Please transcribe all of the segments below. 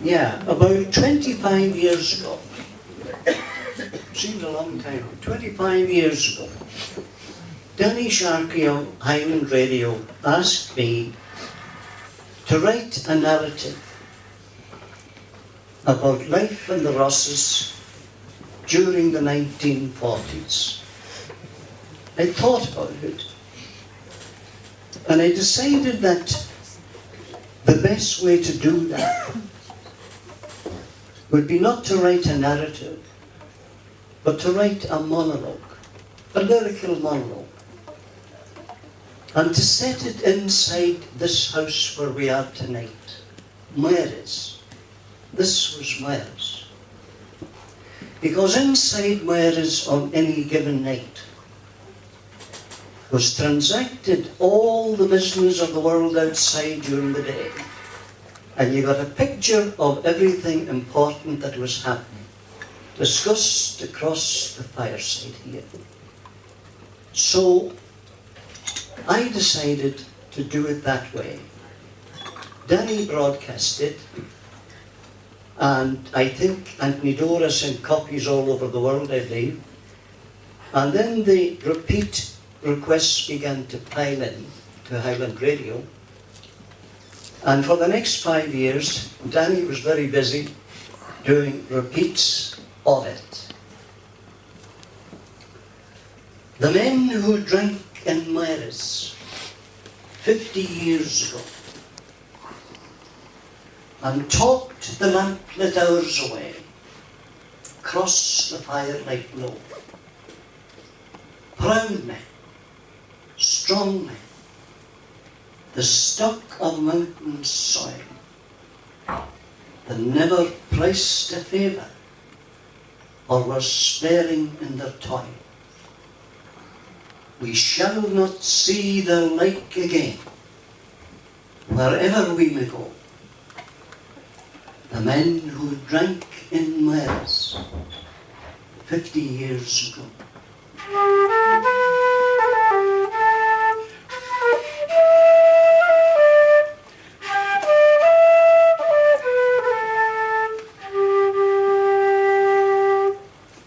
Yeah, about 25 years ago, seems a long time, 25 years ago, Danny Sharkey of Highland Radio asked me to write a narrative about life in the Rosses during the 1940s. I thought about it, and I decided that the best way to do that would be not to write a narrative, but to write a monologue, a lyrical monologue, and to set it inside this house where we are tonight, Máire's. This was Máire's. Because inside Máire's on any given night was transacted all the business of the world outside during the day. And you got a picture of everything important that was happening, discussed across the fireside here. So I decided to do it that way. Danny broadcast it, and I think Anthony Dora sent copies all over the world, I believe. And then the repeat requests began to pile in to Highland Radio. And for the next 5 years, Danny was very busy doing repeats of it. The men who drank in Máire's 50 years ago and talked the lamplit hours away across the firelight glow. Proud men, strong men, the stock of mountain soil, that never priced a favour or were sparing in their toil. We shall not see their like again, wherever we may go. The men who drank in Máire's 50 years ago.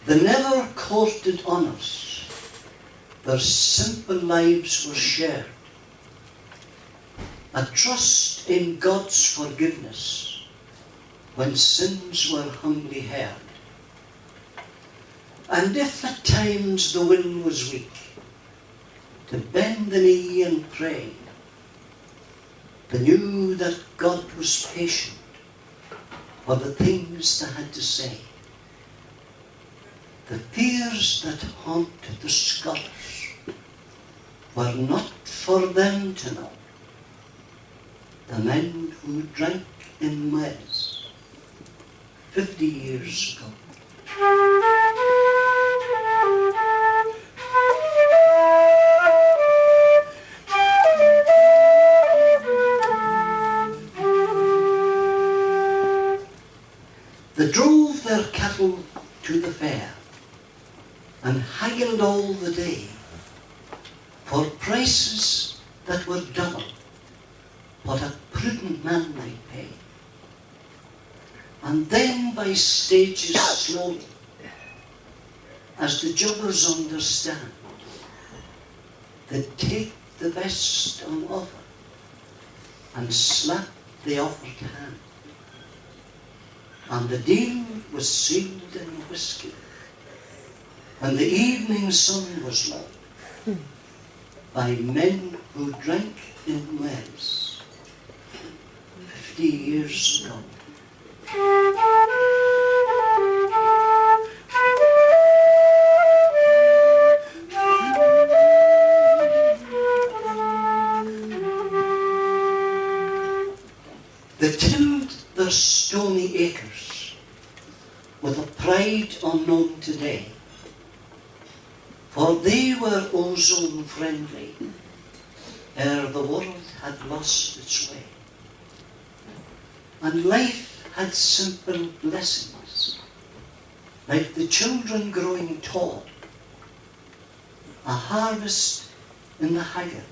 The never courted honours, their simple lives were shared. A trust in God's forgiveness when sins were humbly heard. And if at times the will was weak, to bend the knee and pray, they knew that God was patient for the things they had to say. The fears that haunted the scholars were not for them to know. The men who drank in Máire's 50 years ago. They drove their cattle to the fair and haggled all the day for prices that were double what a prudent man might pay. And then by stages slowly, as the jobbers understand, they take the best on offer and slap the offered hand. And the deal was sealed in whiskey. When the evening sun was low, by men who drank in Máire's 50 years ago. They tilled their stony acres with a pride unknown today, for they were ozone friendly ere the world had lost its way. And life had simple blessings, like the children growing tall, a harvest in the haggard,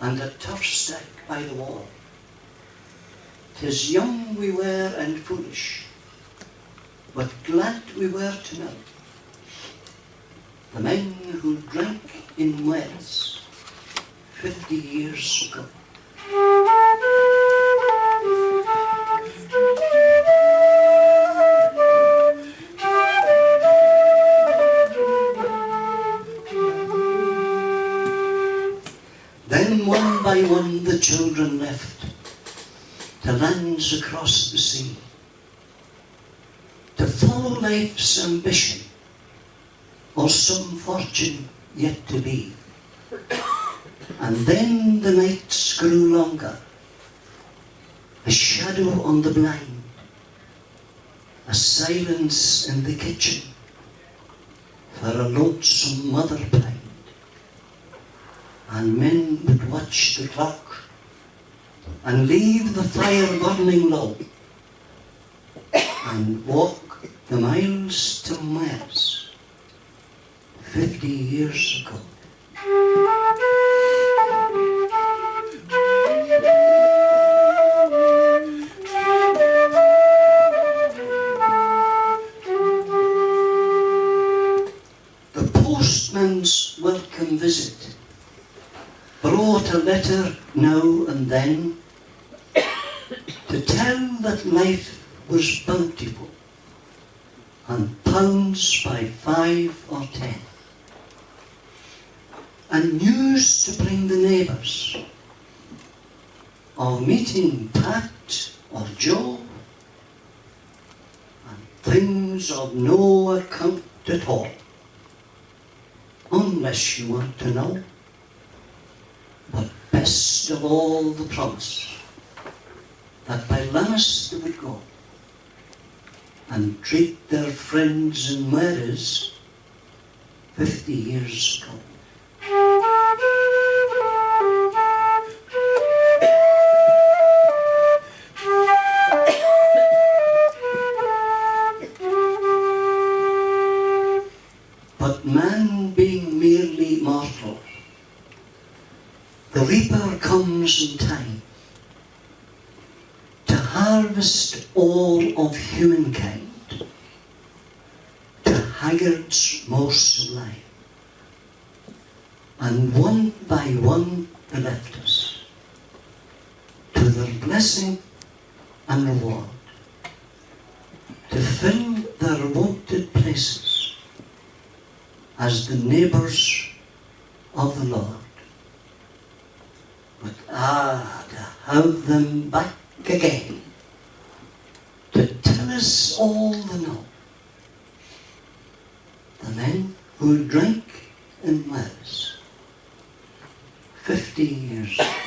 and a turf stack by the wall. 'tis young we were and foolish, but glad we were to know the men who drank in Wales 50 years ago. Then one by one the children left to lands across the sea, to follow life's ambition or some fortune yet to be. And then the nights grew longer, a shadow on the blind, a silence in the kitchen, for a lonesome mother pined. And men would watch the clock and leave the fire burning low and walk the miles to Wales 50 years ago. The postman's welcome visit brought a letter now and then to tell that life was bountiful, and pounds by 5 or 10, and news to bring the neighbours of meeting Pat or Joe, and things of no account at all, unless you want to know. But best of all, the promise that by last they would go and treat their friends in Máire 50 years ago. But man being merely mortal, the reaper comes in time to harvest all of humankind, to haggards most sublime, and one by one they left us to their blessing and reward, to fill their wonted places as the neighbours of the Lord. But to have them back again, to tell us all the know, the men who drank in Máire 50 years ago.